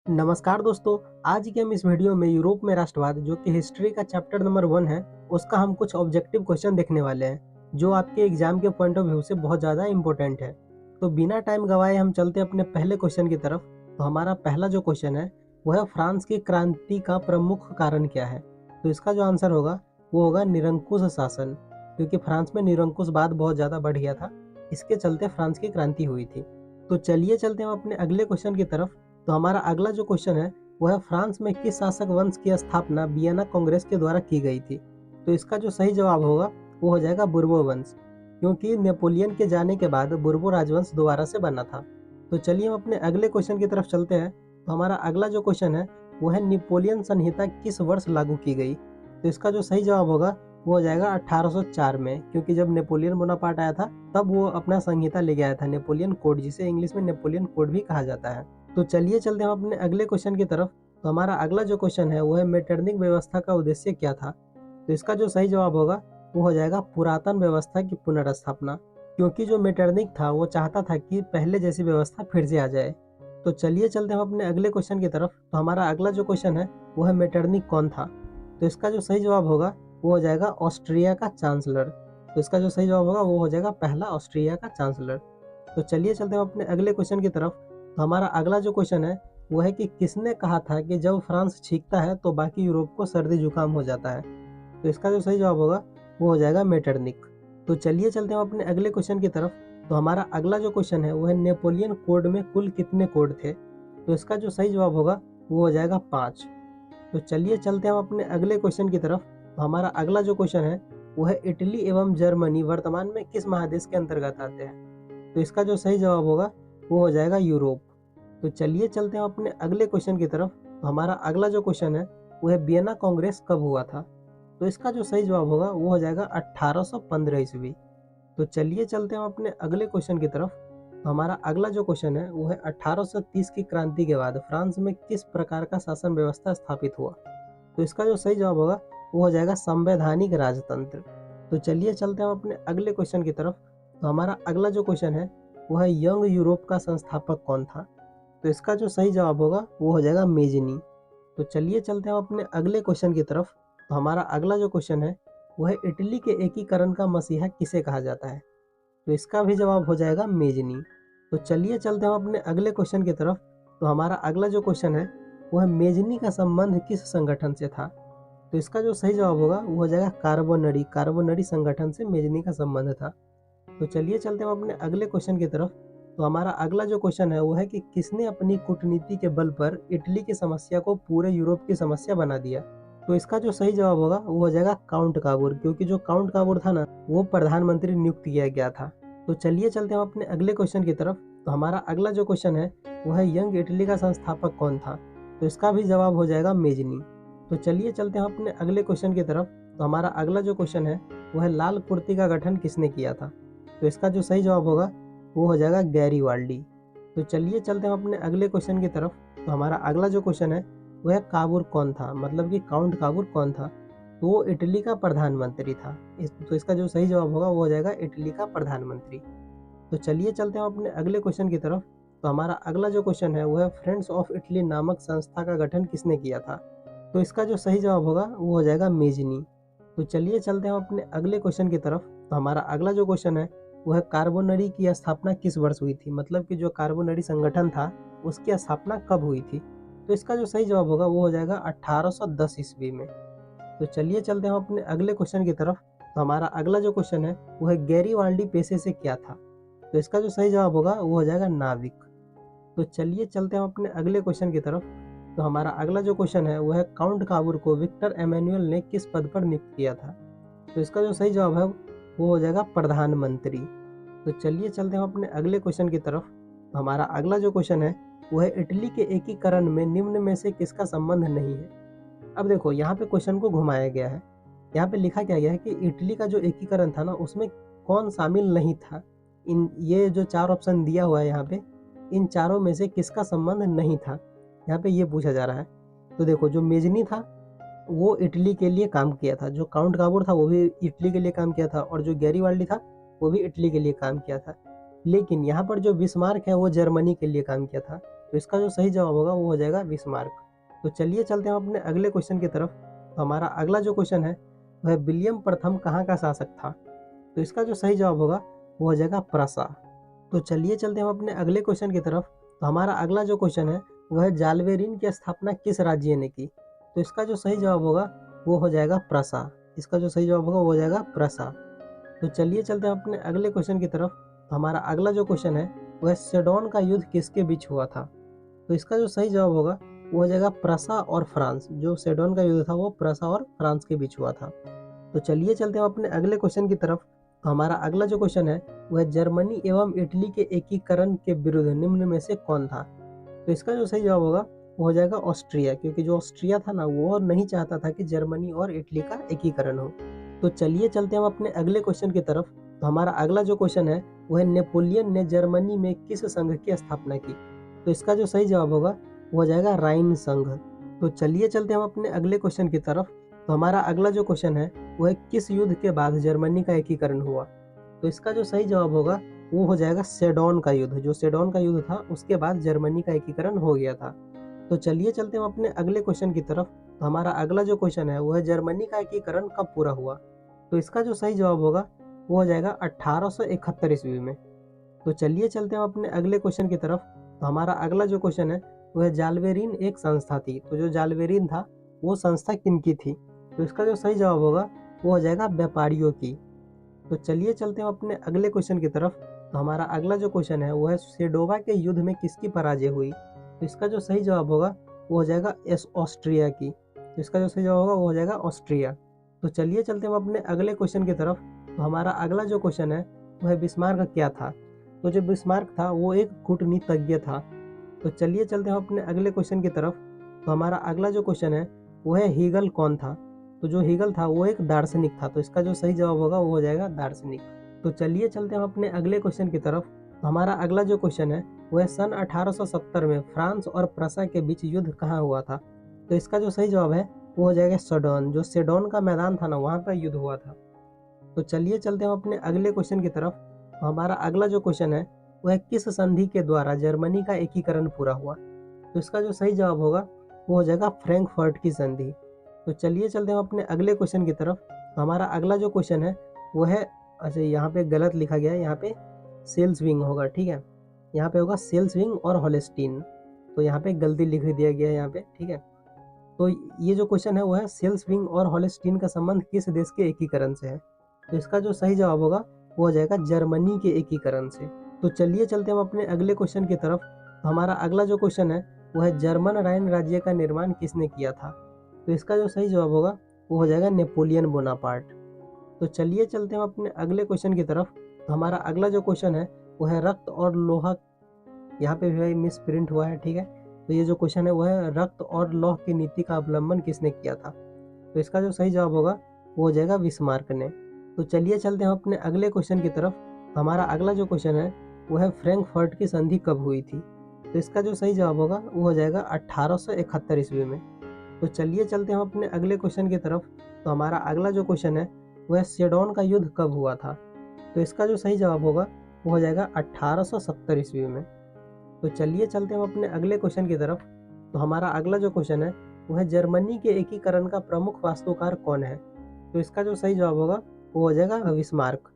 नमस्कार दोस्तों। आज के हम इस वीडियो में यूरोप में राष्ट्रवाद जो कि हिस्ट्री का चैप्टर नंबर 1 है, उसका हम कुछ ऑब्जेक्टिव क्वेश्चन देखने वाले हैं जो आपके एग्जाम के पॉइंट ऑफ व्यू से बहुत ज़्यादा इंपॉर्टेंट है। तो बिना टाइम गवाए हम चलते अपने पहले क्वेश्चन की तरफ। तो हमारा पहला जो क्वेश्चन है वो है फ्रांस की क्रांति का प्रमुख कारण क्या है। तो इसका जो आंसर होगा वो होगा निरंकुश शासन, क्योंकि फ्रांस में निरंकुशवाद बहुत ज़्यादा बढ़ गया था, इसके चलते फ्रांस की क्रांति हुई थी। तो चलिए चलते हम अपने अगले क्वेश्चन की तरफ। तो हमारा अगला जो क्वेश्चन है वो है फ्रांस में किस शासक वंश की स्थापना वियना कांग्रेस के द्वारा की गई थी। तो इसका जो सही जवाब होगा वो हो जाएगा बुर्बो वंश, क्योंकि नेपोलियन के जाने के बाद बुर्बो राजवंश दोबारा से बना था। तो चलिए हम अपने अगले क्वेश्चन की तरफ चलते हैं। तो हमारा अगला जो क्वेश्चन है वो है नेपोलियन संहिता किस वर्ष लागू की गई। तो इसका जो सही जवाब होगा वो हो जाएगा 1804 में, क्योंकि जब नेपोलियन बोनापार्ट आया था तब वो अपना संहिता लेके आया था, नेपोलियन कोड, जिसे इंग्लिश में नेपोलियन कोड भी कहा जाता है। तो चलिए चलते हम अपने अगले क्वेश्चन की तरफ। तो हमारा अगला जो क्वेश्चन है वो है मेटरनिक व्यवस्था का उद्देश्य क्या था। तो इसका जो सही जवाब होगा वो हो जाएगा पुरातन व्यवस्था की पुनर्स्थापना, क्योंकि जो मेटरनिक था वो चाहता था कि पहले जैसी व्यवस्था फिर से आ जाए। तो चलिए चलते हम अपने अगले क्वेश्चन की तरफ। तो हमारा अगला जो क्वेश्चन है वो है मेटरनिक कौन था। तो इसका जो सही जवाब होगा वो हो जाएगा ऑस्ट्रिया का चांसलर। तो इसका जो सही जवाब होगा वो हो जाएगा पहला ऑस्ट्रिया का चांसलर। तो चलिए चलते हम अपने अगले क्वेश्चन की तरफ। तो हमारा अगला जो क्वेश्चन है वो है कि किसने कहा था कि जब फ्रांस छींकता है तो बाकी यूरोप को सर्दी जुकाम हो जाता है। तो इसका जो सही जवाब होगा वो हो जाएगा मेटरनिक। तो चलिए चलते हम अपने अगले क्वेश्चन की तरफ। तो हमारा अगला जो क्वेश्चन है वो है नेपोलियन कोड में कुल कितने कोड थे। तो इसका जो सही जवाब होगा वो हो जाएगा 5। तो चलिए चलते हम अपने अगले क्वेश्चन की तरफ। तो हमारा अगला जो क्वेश्चन है वो है इटली एवं जर्मनी वर्तमान में किस महादेश के अंतर्गत आते हैं। तो इसका जो सही जवाब होगा वो हो जाएगा यूरोप। तो चलिए चलते हैं अपने अगले क्वेश्चन की तरफ। तो हमारा अगला जो क्वेश्चन है वो है वियना कांग्रेस कब हुआ था। तो इसका जो सही जवाब होगा वो हो जाएगा 1815 ईस्वी। तो चलिए चलते हैं अपने अगले क्वेश्चन की तरफ। तो हमारा अगला जो क्वेश्चन है वो है 1830 की क्रांति के बाद फ्रांस में किस प्रकार का शासन व्यवस्था स्थापित हुआ। तो इसका जो सही जवाब होगा वो हो जाएगा संवैधानिक राजतंत्र। तो चलिए चलते हैं अपने अगले क्वेश्चन की तरफ। तो हमारा अगला जो क्वेश्चन है वो है यंग यूरोप का संस्थापक कौन था। तो इसका जो सही जवाब होगा वो हो जाएगा मेजनी। तो चलिए चलते हैं अपने अगले क्वेश्चन की तरफ। तो हमारा अगला जो क्वेश्चन है वो है इटली के एकीकरण का मसीहा किसे कहा जाता है। तो इसका भी जवाब हो जाएगा मेजनी। तो चलिए चलते हैं अपने अगले क्वेश्चन की तरफ। तो हमारा अगला जो क्वेश्चन है वो है मेजनी का संबंध किस संगठन से था। तो इसका जो सही जवाब होगा वो हो जाएगा कार्बोनरी संगठन से मेजनी का संबंध था। तो चलिए चलते हैं अपने अगले क्वेश्चन की तरफ। तो हमारा अगला जो क्वेश्चन है वो है कि किसने अपनी कूटनीति के बल पर इटली की समस्या को पूरे यूरोप की समस्या बना दिया। तो इसका जो सही जवाब होगा वो हो जाएगा काउंट काबूर, क्योंकि जो काउंट काबूर था ना वो प्रधानमंत्री नियुक्त किया गया था। तो चलिए चलते हैं अपने अगले क्वेश्चन की तरफ। तो हमारा अगला जो क्वेश्चन है वो है यंग इटली का संस्थापक कौन था। तो इसका भी जवाब हो जाएगा मेजनी। तो चलिए चलते हैं अपने अगले क्वेश्चन की तरफ। तो हमारा अगला जो क्वेश्चन है वो है लाल कुर्ती का गठन किसने किया था। तो इसका जो सही जवाब होगा वो हो जाएगा गैरीवाल्डी। तो चलिए चलते हैं अपने अगले क्वेश्चन की तरफ। तो हमारा अगला जो क्वेश्चन है वो है काबूर कौन था, मतलब कि काउंट काबूर कौन था। तो वो इटली का प्रधानमंत्री था। तो इसका जो सही जवाब होगा वो हो जाएगा इटली का प्रधानमंत्री। तो चलिए चलते हैं अपने अगले क्वेश्चन की तरफ। तो हमारा अगला जो क्वेश्चन है वो है फ्रेंड्स ऑफ इटली नामक संस्था का गठन किसने किया था। तो इसका जो सही जवाब होगा वो हो जाएगा मेजनी। तो चलिए चलते हैं अपने अगले क्वेश्चन की तरफ। तो हमारा अगला जो क्वेश्चन है वो है कार्बोनरी की स्थापना किस वर्ष हुई थी, मतलब कि जो कार्बोनरी संगठन था उसकी स्थापना कब हुई थी। तो इसका जो सही जवाब होगा वो हो जाएगा 1810 ईस्वी में। तो चलिए चलते हैं अपने अगले क्वेश्चन की तरफ। तो हमारा अगला जो क्वेश्चन है वो है गैरीवाल्डी पेशे से क्या था। तो इसका जो सही जवाब होगा वो हो जाएगा नाविक। तो चलिए चलते हैं अपने अगले क्वेश्चन की तरफ। तो हमारा अगला जो क्वेश्चन है वो है काउंट काबूर को विक्टर एमेनुअल ने किस पद पर नियुक्त किया था। तो इसका जो सही जवाब है वो हो जाएगा प्रधानमंत्री। तो चलिए चलते हैं अपने अगले क्वेश्चन की तरफ। तो हमारा अगला जो क्वेश्चन है वो है इटली के एकीकरण में निम्न में से किसका संबंध नहीं है। अब देखो यहाँ पे क्वेश्चन को घुमाया गया है। यहाँ पे लिखा क्या गया है कि इटली का जो एकीकरण था ना उसमें कौन शामिल नहीं था। इन ये जो 4 ऑप्शन दिया हुआ है यहाँ पे, इन चारों में से किसका संबंध नहीं था, यहाँ पे ये पूछा जा रहा है। तो देखो जो मेजनी था वो इटली के लिए काम किया था, जो काउंट काबूर था वो भी इटली के लिए काम किया था, और जो गैरीवाल्डी था वो भी इटली के लिए काम किया था। लेकिन यहाँ पर जो बिस्मार्क है वो जर्मनी के लिए काम किया था। तो इसका जो सही जवाब होगा वो हो जाएगा बिस्मार्क। तो चलिए चलते हैं अपने अगले क्वेश्चन की तरफ। तो हमारा अगला जो क्वेश्चन है वह विलियम प्रथम कहाँ का शासक था? तो इसका जो सही जवाब होगा वो हो जाएगा प्रसा। तो चलिए चलते हैं हम अपने अगले क्वेश्चन की तरफ। तो हमारा अगला जो क्वेश्चन है वह जालवेरिन की स्थापना किस राज्य ने की? तो इसका जो सही जवाब होगा वो हो जाएगा प्रसा। इसका जो सही जवाब होगा वो हो जाएगा प्रसा। तो चलिए चलते हैं अपने अगले क्वेश्चन की तरफ। तो हमारा अगला जो क्वेश्चन है वह सेडोन का युद्ध किसके बीच हुआ था? तो इसका जो सही जवाब होगा वो हो जाएगा प्रसा और फ्रांस। जो सेडोन का युद्ध था वो प्रसा और फ्रांस के बीच हुआ था। तो चलिए चलते हैं अपने अगले क्वेश्चन की तरफ। तो हमारा अगला जो क्वेश्चन है वह जर्मनी एवं इटली के एकीकरण के विरुद्ध निम्न में से कौन था? तो इसका जो सही जवाब होगा वो हो जाएगा ऑस्ट्रिया, क्योंकि जो ऑस्ट्रिया था ना वो नहीं चाहता था कि जर्मनी और इटली का एकीकरण हो। तो चलिए चलते हैं हम अपने अगले क्वेश्चन की तरफ। तो हमारा अगला जो क्वेश्चन है वह नेपोलियन ने जर्मनी में किस संघ की स्थापना की? तो इसका जो सही जवाब होगा वो हो जाएगा राइन संघ। तो चलिए चलते हैं हम अपने अगले क्वेश्चन की तरफ। तो हमारा अगला जो क्वेश्चन है वह किस युद्ध के बाद जर्मनी का एकीकरण हुआ? तो इसका जो सही जवाब होगा वो हो जाएगा सेडोन का युद्ध। जो सेडोन का युद्ध था उसके बाद जर्मनी का एकीकरण हो गया था। तो चलिए चलते हैं अपने अगले क्वेश्चन की तरफ। तो हमारा अगला जो क्वेश्चन है वह जर्मनी का एकीकरण कब पूरा हुआ? तो इसका जो सही जवाब होगा वो हो जाएगा 1871 ईस्वी में। तो चलिए चलते हैं अपने अगले क्वेश्चन की तरफ। तो हमारा अगला जो क्वेश्चन है वह जालवेरिन एक संस्था थी। तो जो जालवेरिन था वो संस्था किनकी थी? तो इसका जो सही जवाब होगा वो हो जाएगा व्यापारियों की। तो चलिए चलते हैं अपने अगले क्वेश्चन की तरफ। तो हमारा अगला जो क्वेश्चन है वो है सेडोवा के युद्ध में किसकी पराजय हुई? तो इसका जो सही जवाब होगा वो हो जाएगा ऑस्ट्रिया की। तो इसका जो सही जवाब होगा वो हो जाएगा ऑस्ट्रिया। तो चलिए चलते हैं अपने अगले क्वेश्चन की तरफ। तो हमारा अगला जो क्वेश्चन है वह बिस्मार्क क्या था? तो जो बिस्मार्क था वो एक कूटनीतिज्ञ था। तो चलिए चलते हैं अपने अगले क्वेश्चन की तरफ। तो हमारा अगला जो क्वेश्चन है वो है हीगल कौन था? तो जो हीगल था वो एक दार्शनिक था। तो इसका जो सही जवाब होगा वो हो जाएगा दार्शनिक। तो चलिए चलते हैं अपने अगले क्वेश्चन की तरफ। तो हमारा अगला जो क्वेश्चन है वह सन 1870 में फ्रांस और प्रसा के बीच युद्ध कहाँ हुआ था? तो इसका जो सही जवाब है वो हो जाएगा सेडोन। जो सेडोन का मैदान था ना वहाँ पर युद्ध हुआ था। तो चलिए चलते हैं अपने अगले क्वेश्चन की तरफ। तो हमारा अगला जो क्वेश्चन है वह किस संधि के द्वारा जर्मनी का एकीकरण पूरा हुआ? तो इसका जो सही जवाब होगा वो हो जाएगा फ्रैंकफर्ट की संधि। तो चलिए चलते हैं अपने अगले क्वेश्चन की तरफ। तो हमारा अगला जो क्वेश्चन है वो है, अच्छा यहाँ पे गलत लिखा गया है, यहाँ पे सेल्सविंग होगा, ठीक है, यहाँ पे होगा सेल्सविंग और होलेस्टीन। तो यहाँ पे गलती लिख दिया गया है यहाँ पे, ठीक है। तो ये जो क्वेश्चन है वो है सेल्सविंग और होलेस्टीन का संबंध किस देश के एकीकरण से है? तो इसका जो सही जवाब होगा वो हो जाएगा जर्मनी के एकीकरण से। तो चलिए चलते हैं हम अपने अगले क्वेश्चन की तरफ। तो हमारा अगला जो क्वेश्चन है वो है जर्मन राइन राज्य का निर्माण किसने किया था? तो इसका जो सही जवाब होगा वो हो जाएगा नेपोलियन बोनापार्ट। तो चलिए चलते हैं अपने अगले क्वेश्चन की तरफ। तो हमारा अगला जो क्वेश्चन है वो है रक्त और लोहा, यहाँ पे भी मिस प्रिंट हुआ है, ठीक है। तो ये जो क्वेश्चन है वो है रक्त और लौह की नीति का अवलंबन किसने किया था? तो इसका जो सही जवाब होगा वो हो जाएगा बिस्मार्क ने। तो चलिए चलते हैं अपने अगले क्वेश्चन की तरफ। तो हमारा अगला जो क्वेश्चन है वो है फ्रैंकफर्ट की संधि कब हुई थी? तो इसका जो सही जवाब होगा वो हो जाएगा 1871 ईस्वी में। तो चलिए चलते हैं अपने अगले क्वेश्चन की तरफ। तो हमारा अगला जो क्वेश्चन है वह सेडोन का युद्ध कब हुआ था? तो इसका जो सही जवाब होगा वो हो जाएगा 1870 ईस्वी में। तो चलिए चलते हैं अपने अगले क्वेश्चन की तरफ। तो हमारा अगला जो क्वेश्चन है वह जर्मनी के एकीकरण का प्रमुख वास्तुकार कौन है? तो इसका जो सही जवाब होगा वो हो जाएगा बिस्मार्क।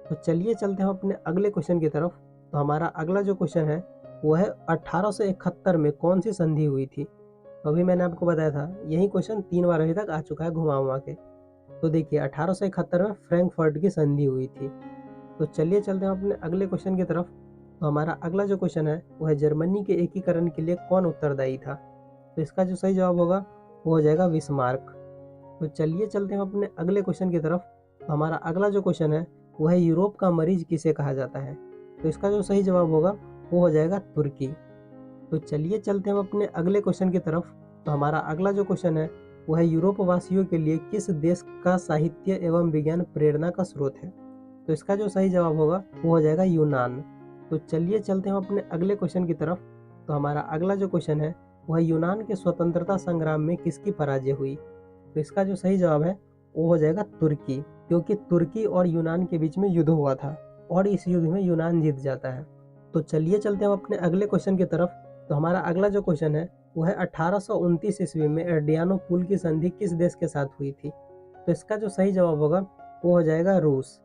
तो चलिए चलते हैं अपने अगले क्वेश्चन की तरफ। तो हमारा अगला जो क्वेश्चन है वो है 1871 में कौन सी संधि हुई थी? तो अभी मैंने आपको बताया था यही क्वेश्चन 3 बार अभी तक आ चुका है घुमा उमा के। तो देखिए 1871 में फ्रैंकफर्ट की संधि हुई थी। तो चलिए चलते हैं अपने अगले क्वेश्चन की तरफ। तो हमारा अगला जो क्वेश्चन है वो है जर्मनी के एकीकरण के लिए कौन उत्तरदायी था? तो इसका जो सही जवाब होगा वो हो जाएगा बिस्मार्क। तो चलिए चलते हैं अपने अगले क्वेश्चन की तरफ। तो हमारा अगला जो क्वेश्चन है वो है यूरोप का मरीज किसे कहा जाता है? तो इसका जो सही जवाब होगा वो हो जाएगा तुर्की। तो चलिए चलते हैं अपने अगले क्वेश्चन की तरफ। तो हमारा अगला जो क्वेश्चन है वो है यूरोप वासियों के लिए किस देश का साहित्य एवं विज्ञान प्रेरणा का स्रोत है? तो इसका जो सही जवाब होगा वो हो जाएगा यूनान। तो चलिए चलते हैं अपने अगले क्वेश्चन की तरफ। तो हमारा अगला जो क्वेश्चन है वह यूनान के स्वतंत्रता संग्राम में किसकी पराजय हुई? तो इसका जो सही जवाब है वो हो जाएगा तुर्की, क्योंकि तुर्की और यूनान के बीच में युद्ध हुआ था और इस युद्ध में यूनान जीत जाता है। तो चलिए चलते हैं अपने अगले क्वेश्चन की तरफ। तो हमारा अगला जो क्वेश्चन है वो है 1829 ईस्वी में एड्रियानोपुल की संधि किस देश के साथ हुई थी? तो इसका जो सही जवाब होगा वो हो जाएगा रूस।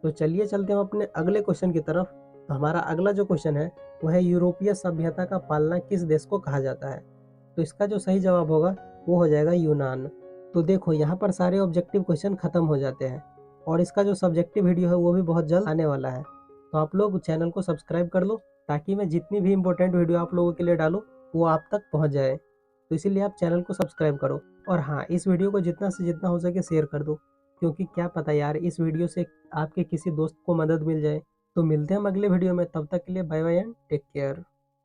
तो चलिए चलते हम अपने अगले क्वेश्चन की तरफ। तो हमारा अगला जो क्वेश्चन है वो है यूरोपीय सभ्यता का पालना किस देश को कहा जाता है? तो इसका जो सही जवाब होगा वो हो जाएगा यूनान। तो देखो यहाँ पर सारे ऑब्जेक्टिव क्वेश्चन खत्म हो जाते हैं और इसका जो सब्जेक्टिव वीडियो है वो भी बहुत जल्द आने वाला है। तो आप लोग चैनल को सब्सक्राइब कर लो ताकि मैं जितनी भी इंपॉर्टेंट वीडियो आप लोगों के लिए डालूँ वो आप तक पहुँच जाए। तो इसीलिए आप चैनल को सब्सक्राइब करो और हाँ, इस वीडियो को जितना से जितना हो सके शेयर कर दो, क्योंकि क्या पता यार इस वीडियो से आपके किसी दोस्त को मदद मिल जाए। तो मिलते हैं हम अगले वीडियो में, तब तक के लिए bye bye and take care.